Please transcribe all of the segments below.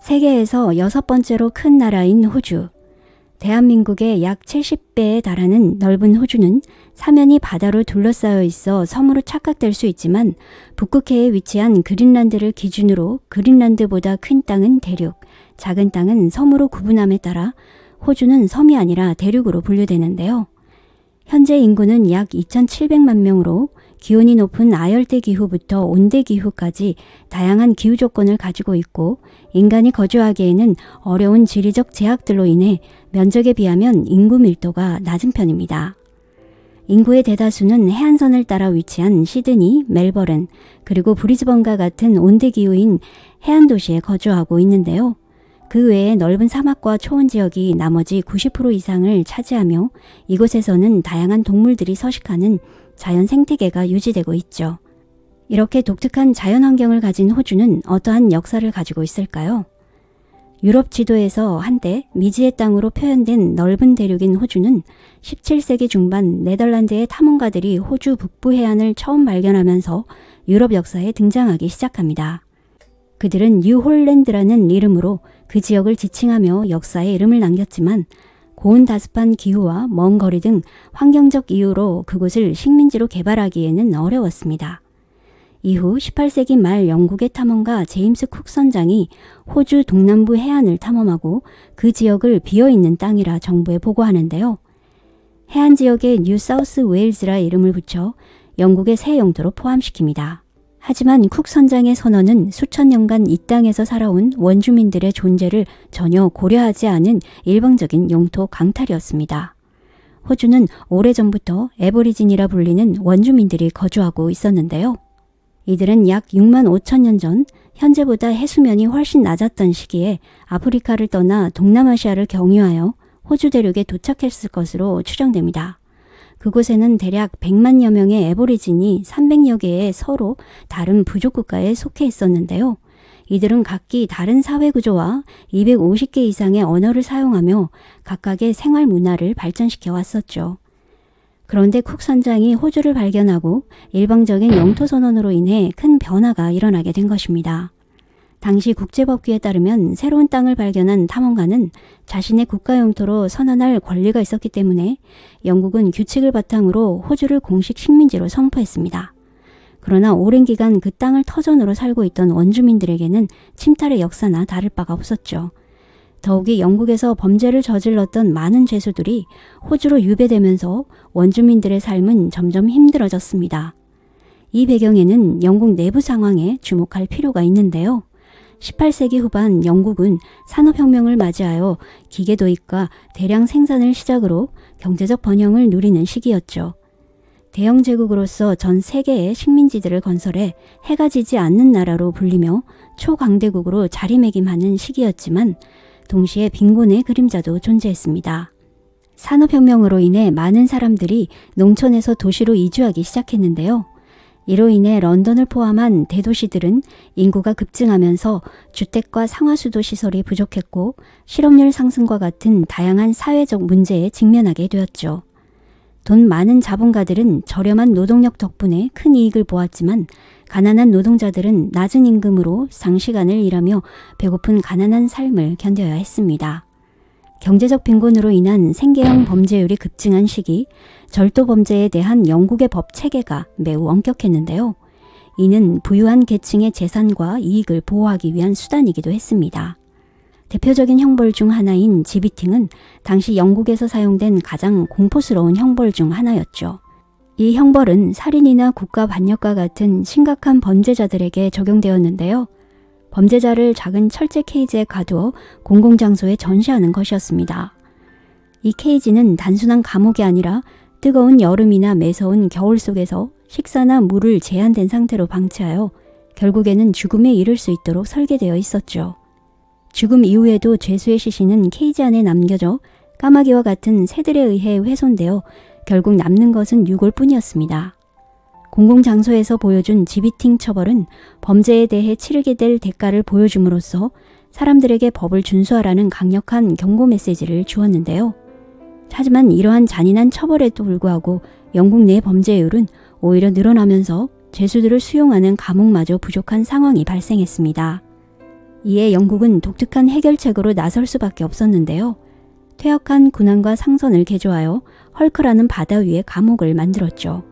세계에서 6번째로 큰 나라인 호주. 대한민국의 약 70배에 달하는 넓은 호주는 사면이 바다로 둘러싸여 있어 섬으로 착각될 수 있지만 북극해에 위치한 그린란드를 기준으로 그린란드보다 큰 땅은 대륙, 작은 땅은 섬으로 구분함에 따라 호주는 섬이 아니라 대륙으로 분류되는데요. 현재 인구는 약 2,700만 명으로 기온이 높은 아열대 기후부터 온대 기후까지 다양한 기후 조건을 가지고 있고 인간이 거주하기에는 어려운 지리적 제약들로 인해 면적에 비하면 인구 밀도가 낮은 편입니다. 인구의 대다수는 해안선을 따라 위치한 시드니, 멜버른, 그리고 브리즈번과 같은 온대 기후인 해안 도시에 거주하고 있는데요. 그 외에 넓은 사막과 초원 지역이 나머지 90% 이상을 차지하며 이곳에서는 다양한 동물들이 서식하는 자연 생태계가 유지되고 있죠. 이렇게 독특한 자연 환경을 가진 호주는 어떠한 역사를 가지고 있을까요? 유럽 지도에서 한때 미지의 땅으로 표현된 넓은 대륙인 호주는 17세기 중반 네덜란드의 탐험가들이 호주 북부 해안을 처음 발견하면서 유럽 역사에 등장하기 시작합니다. 그들은 뉴홀랜드라는 이름으로 그 지역을 지칭하며 역사에 이름을 남겼지만 고온 다습한 기후와 먼 거리 등 환경적 이유로 그곳을 식민지로 개발하기에는 어려웠습니다. 이후 18세기 말 영국의 탐험가 제임스 쿡 선장이 호주 동남부 해안을 탐험하고 그 지역을 비어있는 땅이라 정부에 보고하는데요. 해안 지역에 뉴 사우스 웨일즈라 이름을 붙여 영국의 새 영토로 포함시킵니다. 하지만 쿡 선장의 선언은 수천 년간 이 땅에서 살아온 원주민들의 존재를 전혀 고려하지 않은 일방적인 영토 강탈이었습니다. 호주는 오래전부터 애보리진이라 불리는 원주민들이 거주하고 있었는데요. 이들은 약 6만 5천 년 전 현재보다 해수면이 훨씬 낮았던 시기에 아프리카를 떠나 동남아시아를 경유하여 호주 대륙에 도착했을 것으로 추정됩니다. 그곳에는 대략 100만여 명의 애보리진이 300여 개의 서로 다른 부족 국가에 속해 있었는데요. 이들은 각기 다른 사회 구조와 250개 이상의 언어를 사용하며 각각의 생활 문화를 발전시켜 왔었죠. 그런데 쿡 선장이 호주를 발견하고 일방적인 영토 선언으로 인해 큰 변화가 일어나게 된 것입니다. 당시 국제법규에 따르면 새로운 땅을 발견한 탐험가는 자신의 국가 영토로 선언할 권리가 있었기 때문에 영국은 규칙을 바탕으로 호주를 공식 식민지로 선포했습니다. 그러나 오랜 기간 그 땅을 터전으로 살고 있던 원주민들에게는 침탈의 역사나 다를 바가 없었죠. 더욱이 영국에서 범죄를 저질렀던 많은 죄수들이 호주로 유배되면서 원주민들의 삶은 점점 힘들어졌습니다. 이 배경에는 영국 내부 상황에 주목할 필요가 있는데요. 18세기 후반 영국은 산업혁명을 맞이하여 기계 도입과 대량 생산을 시작으로 경제적 번영을 누리는 시기였죠. 대영 제국으로서 전 세계의 식민지들을 건설해 해가 지지 않는 나라로 불리며 초강대국으로 자리매김하는 시기였지만 동시에 빈곤의 그림자도 존재했습니다. 산업혁명으로 인해 많은 사람들이 농촌에서 도시로 이주하기 시작했는데요. 이로 인해 런던을 포함한 대도시들은 인구가 급증하면서 주택과 상하수도 시설이 부족했고 실업률 상승과 같은 다양한 사회적 문제에 직면하게 되었죠. 돈 많은 자본가들은 저렴한 노동력 덕분에 큰 이익을 보았지만 가난한 노동자들은 낮은 임금으로 장시간을 일하며 배고픈 가난한 삶을 견뎌야 했습니다. 경제적 빈곤으로 인한 생계형 범죄율이 급증한 시기, 절도 범죄에 대한 영국의 법 체계가 매우 엄격했는데요. 이는 부유한 계층의 재산과 이익을 보호하기 위한 수단이기도 했습니다. 대표적인 형벌 중 하나인 지비팅은 당시 영국에서 사용된 가장 공포스러운 형벌 중 하나였죠. 이 형벌은 살인이나 국가 반역과 같은 심각한 범죄자들에게 적용되었는데요. 범죄자를 작은 철제 케이지에 가두어 공공장소에 전시하는 것이었습니다. 이 케이지는 단순한 감옥이 아니라 뜨거운 여름이나 매서운 겨울 속에서 식사나 물을 제한된 상태로 방치하여 결국에는 죽음에 이를 수 있도록 설계되어 있었죠. 죽음 이후에도 죄수의 시신은 케이지 안에 남겨져 까마귀와 같은 새들에 의해 훼손되어 결국 남는 것은 유골뿐이었습니다. 공공장소에서 보여준 지비팅 처벌은 범죄에 대해 치르게 될 대가를 보여줌으로써 사람들에게 법을 준수하라는 강력한 경고 메시지를 주었는데요. 하지만 이러한 잔인한 처벌에도 불구하고 영국 내 범죄율은 오히려 늘어나면서 죄수들을 수용하는 감옥마저 부족한 상황이 발생했습니다. 이에 영국은 독특한 해결책으로 나설 수밖에 없었는데요. 퇴역한 군함과 상선을 개조하여 헐크라는 바다 위에 감옥을 만들었죠.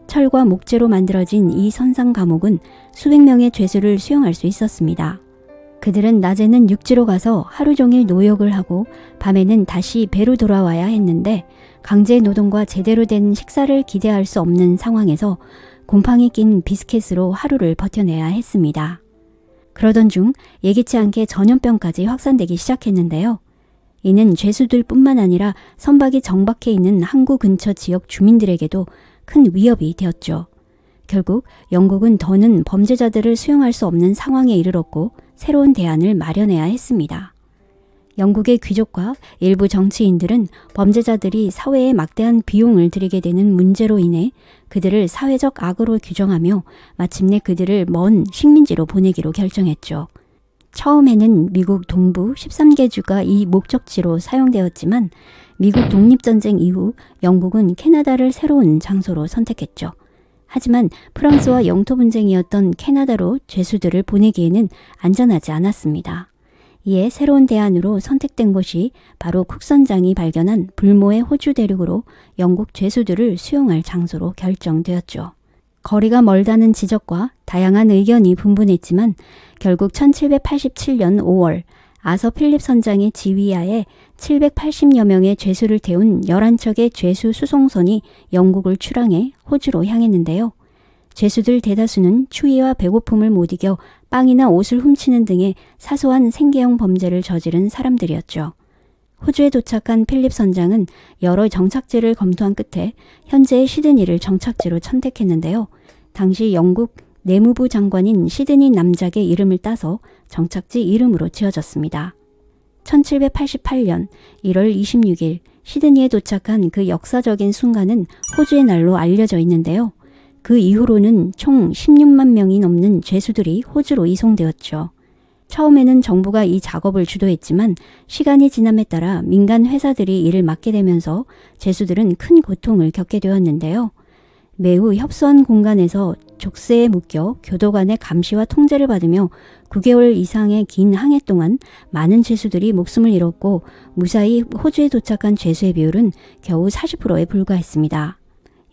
철과 목재로 만들어진 이 선상 감옥은 수백 명의 죄수를 수용할 수 있었습니다. 그들은 낮에는 육지로 가서 하루 종일 노역을 하고 밤에는 다시 배로 돌아와야 했는데 강제 노동과 제대로 된 식사를 기대할 수 없는 상황에서 곰팡이 낀 비스켓으로 하루를 버텨내야 했습니다. 그러던 중 예기치 않게 전염병까지 확산되기 시작했는데요. 이는 죄수들 뿐만 아니라 선박이 정박해 있는 항구 근처 지역 주민들에게도 큰 위협이 되었죠. 결국 영국은 더는 범죄자들을 수용할 수 없는 상황에 이르렀고 새로운 대안을 마련해야 했습니다. 영국의 귀족과 일부 정치인들은 범죄자들이 사회에 막대한 비용을 들이게 되는 문제로 인해 그들을 사회적 악으로 규정하며 마침내 그들을 먼 식민지로 보내기로 결정했죠. 처음에는 미국 동부 13개 주가 이 목적지로 사용되었지만 미국 독립전쟁 이후 영국은 캐나다를 새로운 장소로 선택했죠. 하지만 프랑스와 영토 분쟁이었던 캐나다로 죄수들을 보내기에는 안전하지 않았습니다. 이에 새로운 대안으로 선택된 곳이 바로 쿡 선장이 발견한 불모의 호주 대륙으로 영국 죄수들을 수용할 장소로 결정되었죠. 거리가 멀다는 지적과 다양한 의견이 분분했지만 결국 1787년 5월 아서 필립 선장의 지휘하에 780여 명의 죄수를 태운 11척의 죄수 수송선이 영국을 출항해 호주로 향했는데요. 죄수들 대다수는 추위와 배고픔을 못 이겨 빵이나 옷을 훔치는 등의 사소한 생계형 범죄를 저지른 사람들이었죠. 호주에 도착한 필립 선장은 여러 정착지를 검토한 끝에 현재의 시드니를 정착지로 선택했는데요. 당시 영국 내무부 장관인 시드니 남작의 이름을 따서 정착지 이름으로 지어졌습니다. 1788년 1월 26일 시드니에 도착한 그 역사적인 순간은 호주의 날로 알려져 있는데요. 그 이후로는 총 16만 명이 넘는 죄수들이 호주로 이송되었죠. 처음에는 정부가 이 작업을 주도했지만 시간이 지남에 따라 민간 회사들이 이를 맡게 되면서 죄수들은 큰 고통을 겪게 되었는데요. 매우 협소한 공간에서 족쇄에 묶여 교도관의 감시와 통제를 받으며 9개월 이상의 긴 항해 동안 많은 죄수들이 목숨을 잃었고 무사히 호주에 도착한 죄수의 비율은 겨우 40%에 불과했습니다.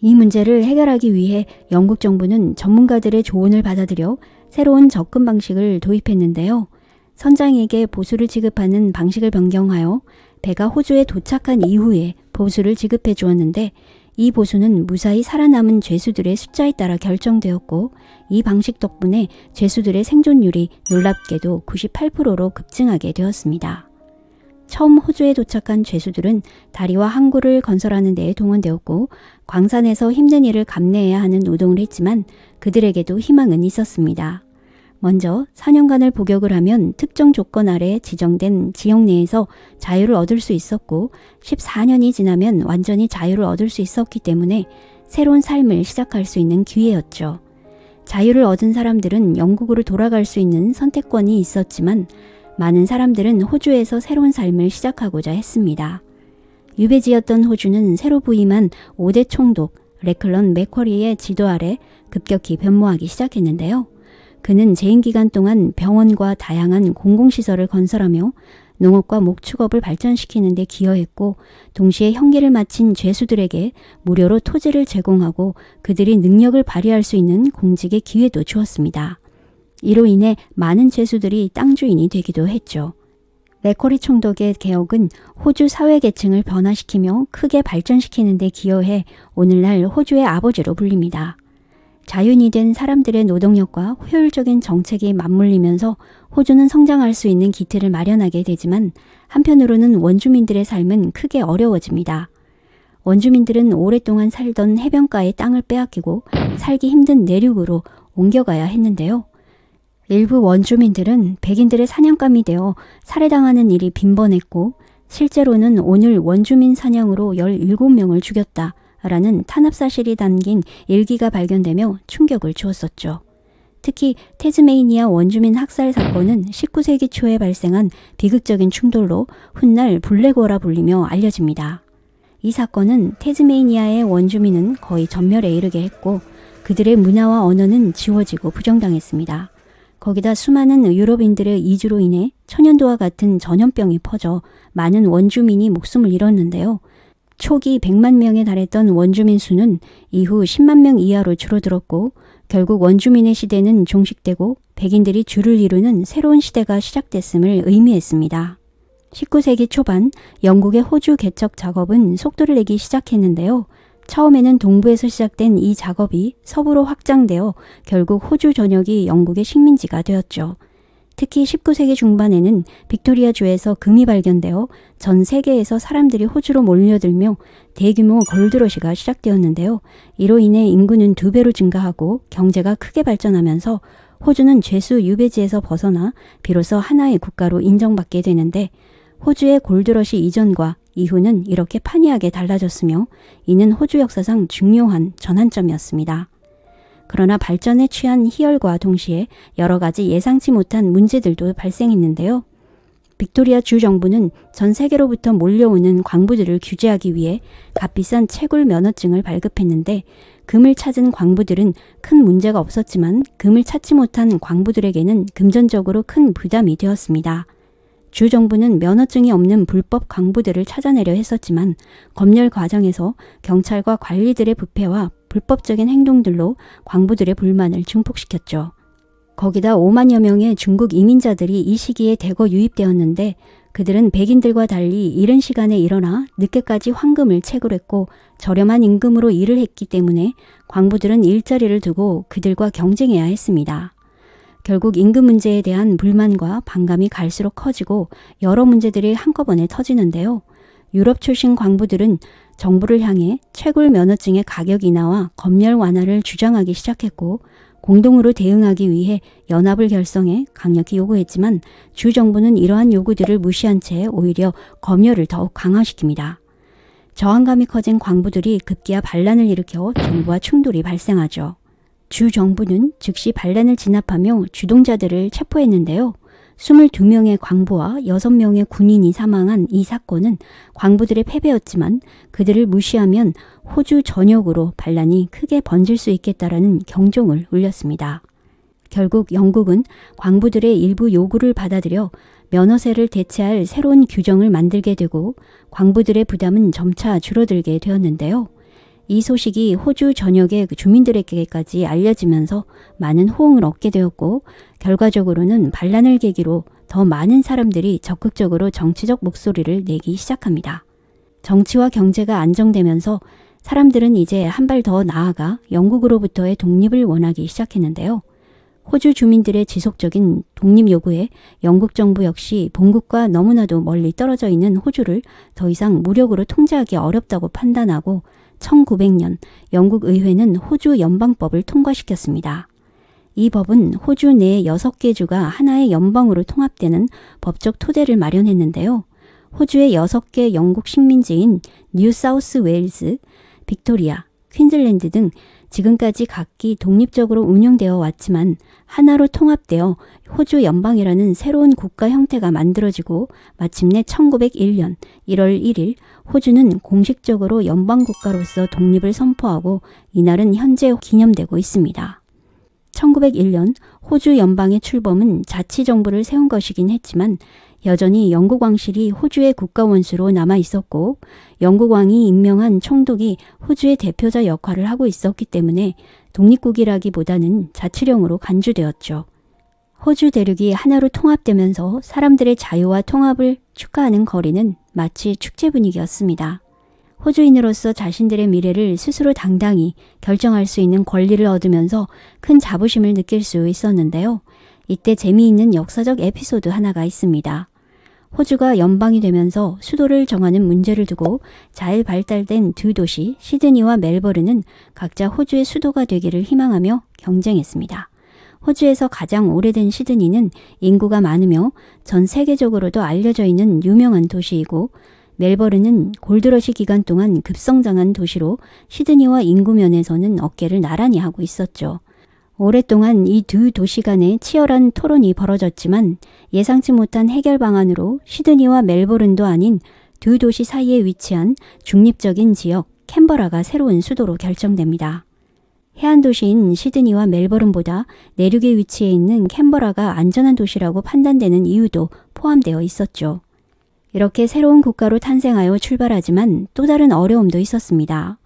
이 문제를 해결하기 위해 영국 정부는 전문가들의 조언을 받아들여 새로운 접근 방식을 도입했는데요. 선장에게 보수를 지급하는 방식을 변경하여 배가 호주에 도착한 이후에 보수를 지급해 주었는데 이 보수는 무사히 살아남은 죄수들의 숫자에 따라 결정되었고 이 방식 덕분에 죄수들의 생존율이 놀랍게도 98%로 급증하게 되었습니다. 처음 호주에 도착한 죄수들은 다리와 항구를 건설하는 데에 동원되었고 광산에서 힘든 일을 감내해야 하는 노동을 했지만 그들에게도 희망은 있었습니다. 먼저 4년간을 복역을 하면 특정 조건 아래 지정된 지역 내에서 자유를 얻을 수 있었고 14년이 지나면 완전히 자유를 얻을 수 있었기 때문에 새로운 삶을 시작할 수 있는 기회였죠. 자유를 얻은 사람들은 영국으로 돌아갈 수 있는 선택권이 있었지만 많은 사람들은 호주에서 새로운 삶을 시작하고자 했습니다. 유배지였던 호주는 새로 부임한 5대 총독 레클런 맥쿼리의 지도 아래 급격히 변모하기 시작했는데요. 그는 재임 기간 동안 병원과 다양한 공공시설을 건설하며 농업과 목축업을 발전시키는 데 기여했고 동시에 형기를 마친 죄수들에게 무료로 토지를 제공하고 그들이 능력을 발휘할 수 있는 공직의 기회도 주었습니다. 이로 인해 많은 죄수들이 땅 주인이 되기도 했죠. 맥쿼리 총독의 개혁은 호주 사회계층을 변화시키며 크게 발전시키는 데 기여해 오늘날 호주의 아버지로 불립니다. 자윤이 된 사람들의 노동력과 효율적인 정책이 맞물리면서 호주는 성장할 수 있는 기틀을 마련하게 되지만 한편으로는 원주민들의 삶은 크게 어려워집니다. 원주민들은 오랫동안 살던 해변가의 땅을 빼앗기고 살기 힘든 내륙으로 옮겨가야 했는데요. 일부 원주민들은 백인들의 사냥감이 되어 살해당하는 일이 빈번했고 실제로는 오늘 원주민 사냥으로 17명을 죽였다. 라는 탄압 사실이 담긴 일기가 발견되며 충격을 주었었죠. 특히 태즈메이니아 원주민 학살 사건은 19세기 초에 발생한 비극적인 충돌로 훗날 블랙워라 불리며 알려집니다. 이 사건은 태즈메이니아의 원주민은 거의 전멸에 이르게 했고 그들의 문화와 언어는 지워지고 부정당했습니다. 거기다 수많은 유럽인들의 이주로 인해 천연두와 같은 전염병이 퍼져 많은 원주민이 목숨을 잃었는데요. 초기 100만 명에 달했던 원주민 수는 이후 10만 명 이하로 줄어들었고 결국 원주민의 시대는 종식되고 백인들이 주를 이루는 새로운 시대가 시작됐음을 의미했습니다. 19세기 초반 영국의 호주 개척 작업은 속도를 내기 시작했는데요. 처음에는 동부에서 시작된 이 작업이 서부로 확장되어 결국 호주 전역이 영국의 식민지가 되었죠. 특히 19세기 중반에는 빅토리아주에서 금이 발견되어 전 세계에서 사람들이 호주로 몰려들며 대규모 골드러시가 시작되었는데요. 이로 인해 인구는 2배로 증가하고 경제가 크게 발전하면서 호주는 죄수 유배지에서 벗어나 비로소 하나의 국가로 인정받게 되는데 호주의 골드러시 이전과 이후는 이렇게 판이하게 달라졌으며 이는 호주 역사상 중요한 전환점이었습니다. 그러나 발전에 취한 희열과 동시에 여러 가지 예상치 못한 문제들도 발생했는데요. 빅토리아 주 정부는 전 세계로부터 몰려오는 광부들을 규제하기 위해 값비싼 채굴 면허증을 발급했는데 금을 찾은 광부들은 큰 문제가 없었지만 금을 찾지 못한 광부들에게는 금전적으로 큰 부담이 되었습니다. 주 정부는 면허증이 없는 불법 광부들을 찾아내려 했었지만 검열 과정에서 경찰과 관리들의 부패와 불법적인 행동들로 광부들의 불만을 증폭시켰죠. 거기다 5만여 명의 중국 이민자들이 이 시기에 대거 유입되었는데 그들은 백인들과 달리 이른 시간에 일어나 늦게까지 황금을 채굴했고 저렴한 임금으로 일을 했기 때문에 광부들은 일자리를 두고 그들과 경쟁해야 했습니다. 결국 임금 문제에 대한 불만과 반감이 갈수록 커지고 여러 문제들이 한꺼번에 터지는데요. 유럽 출신 광부들은 정부를 향해 채굴 면허증의 가격 인하와 검열 완화를 주장하기 시작했고 공동으로 대응하기 위해 연합을 결성해 강력히 요구했지만 주 정부는 이러한 요구들을 무시한 채 오히려 검열을 더욱 강화시킵니다. 저항감이 커진 광부들이 급기야 반란을 일으켜 정부와 충돌이 발생하죠. 주 정부는 즉시 반란을 진압하며 주동자들을 체포했는데요. 22명의 광부와 6명의 군인이 사망한 이 사건은 광부들의 패배였지만 그들을 무시하면 호주 전역으로 반란이 크게 번질 수 있겠다라는 경종을 울렸습니다. 결국 영국은 광부들의 일부 요구를 받아들여 면허세를 대체할 새로운 규정을 만들게 되고 광부들의 부담은 점차 줄어들게 되었는데요. 이 소식이 호주 전역의 주민들에게까지 알려지면서 많은 호응을 얻게 되었고 결과적으로는 반란을 계기로 더 많은 사람들이 적극적으로 정치적 목소리를 내기 시작합니다. 정치와 경제가 안정되면서 사람들은 이제 한 발 더 나아가 영국으로부터의 독립을 원하기 시작했는데요. 호주 주민들의 지속적인 독립 요구에 영국 정부 역시 본국과 너무나도 멀리 떨어져 있는 호주를 더 이상 무력으로 통제하기 어렵다고 판단하고 1900년 영국 의회는 호주 연방법을 통과시켰습니다. 이 법은 호주 내 6개 주가 하나의 연방으로 통합되는 법적 토대를 마련했는데요. 호주의 6개 영국 식민지인 뉴 사우스 웨일스, 빅토리아, 퀸즐랜드 등 지금까지 각기 독립적으로 운영되어 왔지만 하나로 통합되어 호주 연방이라는 새로운 국가 형태가 만들어지고 마침내 1901년 1월 1일 호주는 공식적으로 연방국가로서 독립을 선포하고 이날은 현재 기념되고 있습니다. 1901년 호주 연방의 출범은 자치정부를 세운 것이긴 했지만 여전히 영국 왕실이 호주의 국가원수로 남아 있었고 영국 왕이 임명한 총독이 호주의 대표자 역할을 하고 있었기 때문에 독립국이라기보다는 자치령으로 간주되었죠. 호주 대륙이 하나로 통합되면서 사람들의 자유와 통합을 축하하는 거리는 마치 축제 분위기였습니다. 호주인으로서 자신들의 미래를 스스로 당당히 결정할 수 있는 권리를 얻으면서 큰 자부심을 느낄 수 있었는데요. 이때 재미있는 역사적 에피소드 하나가 있습니다. 호주가 연방이 되면서 수도를 정하는 문제를 두고 잘 발달된 두 도시 시드니와 멜버른은 각자 호주의 수도가 되기를 희망하며 경쟁했습니다. 호주에서 가장 오래된 시드니는 인구가 많으며 전 세계적으로도 알려져 있는 유명한 도시이고 멜버른은 골드러시 기간 동안 급성장한 도시로 시드니와 인구 면에서는 어깨를 나란히 하고 있었죠. 오랫동안 이 두 도시 간에 치열한 토론이 벌어졌지만 예상치 못한 해결 방안으로 시드니와 멜버른도 아닌 두 도시 사이에 위치한 중립적인 지역 캔버라가 새로운 수도로 결정됩니다. 해안 도시인 시드니와 멜버른보다 내륙에 위치해 있는 캔버라가 안전한 도시라고 판단되는 이유도 포함되어 있었죠. 이렇게 새로운 국가로 탄생하여 출발하지만 또 다른 어려움도 있었습니다.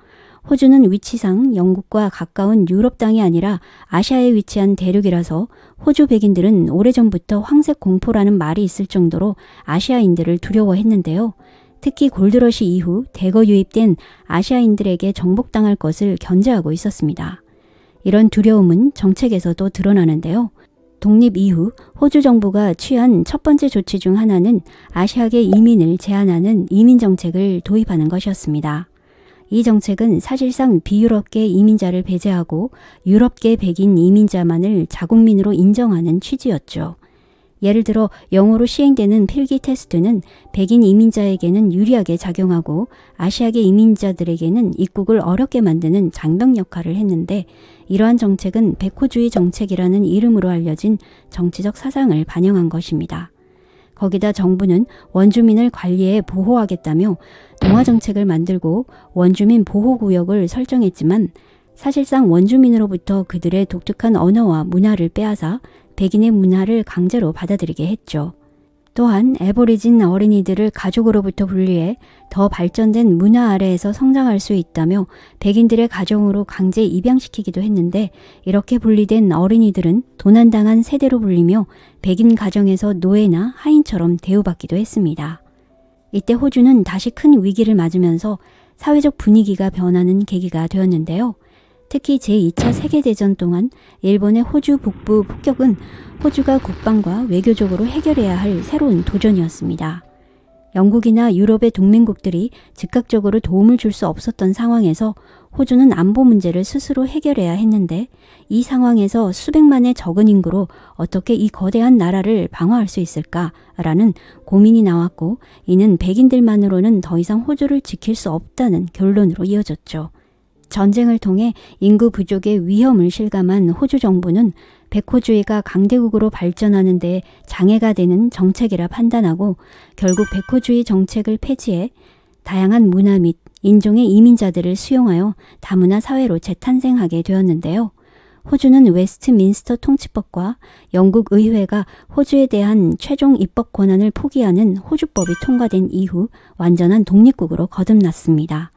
호주는 위치상 영국과 가까운 유럽 땅이 아니라 아시아에 위치한 대륙이라서 호주 백인들은 오래전부터 황색 공포라는 말이 있을 정도로 아시아인들을 두려워했는데요. 특히 골드러시 이후 대거 유입된 아시아인들에게 정복당할 것을 견제하고 있었습니다. 이런 두려움은 정책에서도 드러나는데요. 독립 이후 호주 정부가 취한 첫 번째 조치 중 하나는 아시아계 이민을 제한하는 이민 정책을 도입하는 것이었습니다. 이 정책은 사실상 비유럽계 이민자를 배제하고 유럽계 백인 이민자만을 자국민으로 인정하는 취지였죠. 예를 들어 영어로 시행되는 필기 테스트는 백인 이민자에게는 유리하게 작용하고 아시아계 이민자들에게는 입국을 어렵게 만드는 장벽 역할을 했는데 이러한 정책은 백호주의 정책이라는 이름으로 알려진 정치적 사상을 반영한 것입니다. 거기다 정부는 원주민을 관리해 보호하겠다며 동화 정책을 만들고 원주민 보호구역을 설정했지만 사실상 원주민으로부터 그들의 독특한 언어와 문화를 빼앗아 백인의 문화를 강제로 받아들이게 했죠. 또한 애보리진 어린이들을 가족으로부터 분리해 더 발전된 문화 아래에서 성장할 수 있다며 백인들의 가정으로 강제 입양시키기도 했는데 이렇게 분리된 어린이들은 도난당한 세대로 불리며 백인 가정에서 노예나 하인처럼 대우받기도 했습니다. 이때 호주는 다시 큰 위기를 맞으면서 사회적 분위기가 변하는 계기가 되었는데요. 특히 제2차 세계대전 동안 일본의 호주 북부 폭격은 호주가 국방과 외교적으로 해결해야 할 새로운 도전이었습니다. 영국이나 유럽의 동맹국들이 즉각적으로 도움을 줄 수 없었던 상황에서 호주는 안보 문제를 스스로 해결해야 했는데 이 상황에서 수백만의 적은 인구로 어떻게 이 거대한 나라를 방어할 수 있을까라는 고민이 나왔고 이는 백인들만으로는 더 이상 호주를 지킬 수 없다는 결론으로 이어졌죠. 전쟁을 통해 인구 부족의 위험을 실감한 호주 정부는 백호주의가 강대국으로 발전하는 데 장애가 되는 정책이라 판단하고 결국 백호주의 정책을 폐지해 다양한 문화 및 인종의 이민자들을 수용하여 다문화 사회로 재탄생하게 되었는데요. 호주는 웨스트민스터 통치법과 영국 의회가 호주에 대한 최종 입법 권한을 포기하는 호주법이 통과된 이후 완전한 독립국으로 거듭났습니다.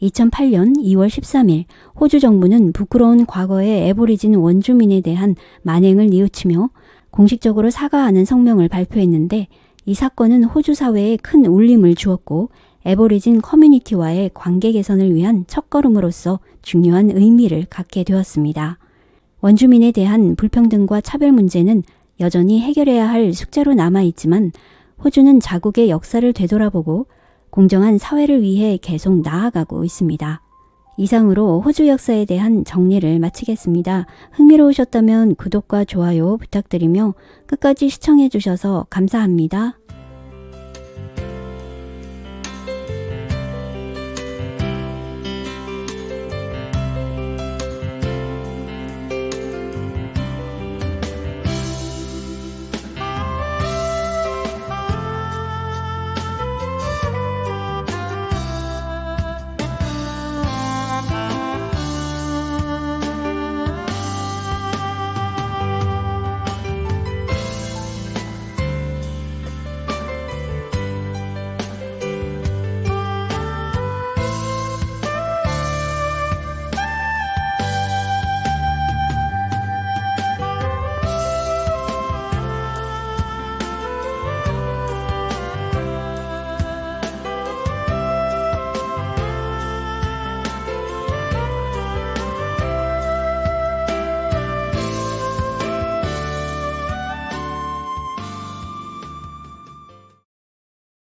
2008년 2월 13일 호주 정부는 부끄러운 과거의 애보리진 원주민에 대한 만행을 뉘우치며 공식적으로 사과하는 성명을 발표했는데 이 사건은 호주 사회에 큰 울림을 주었고 애보리진 커뮤니티와의 관계 개선을 위한 첫걸음으로서 중요한 의미를 갖게 되었습니다. 원주민에 대한 불평등과 차별 문제는 여전히 해결해야 할 숙제로 남아있지만 호주는 자국의 역사를 되돌아보고 공정한 사회를 위해 계속 나아가고 있습니다. 이상으로 호주 역사에 대한 정리를 마치겠습니다. 흥미로우셨다면 구독과 좋아요 부탁드리며 끝까지 시청해 주셔서 감사합니다.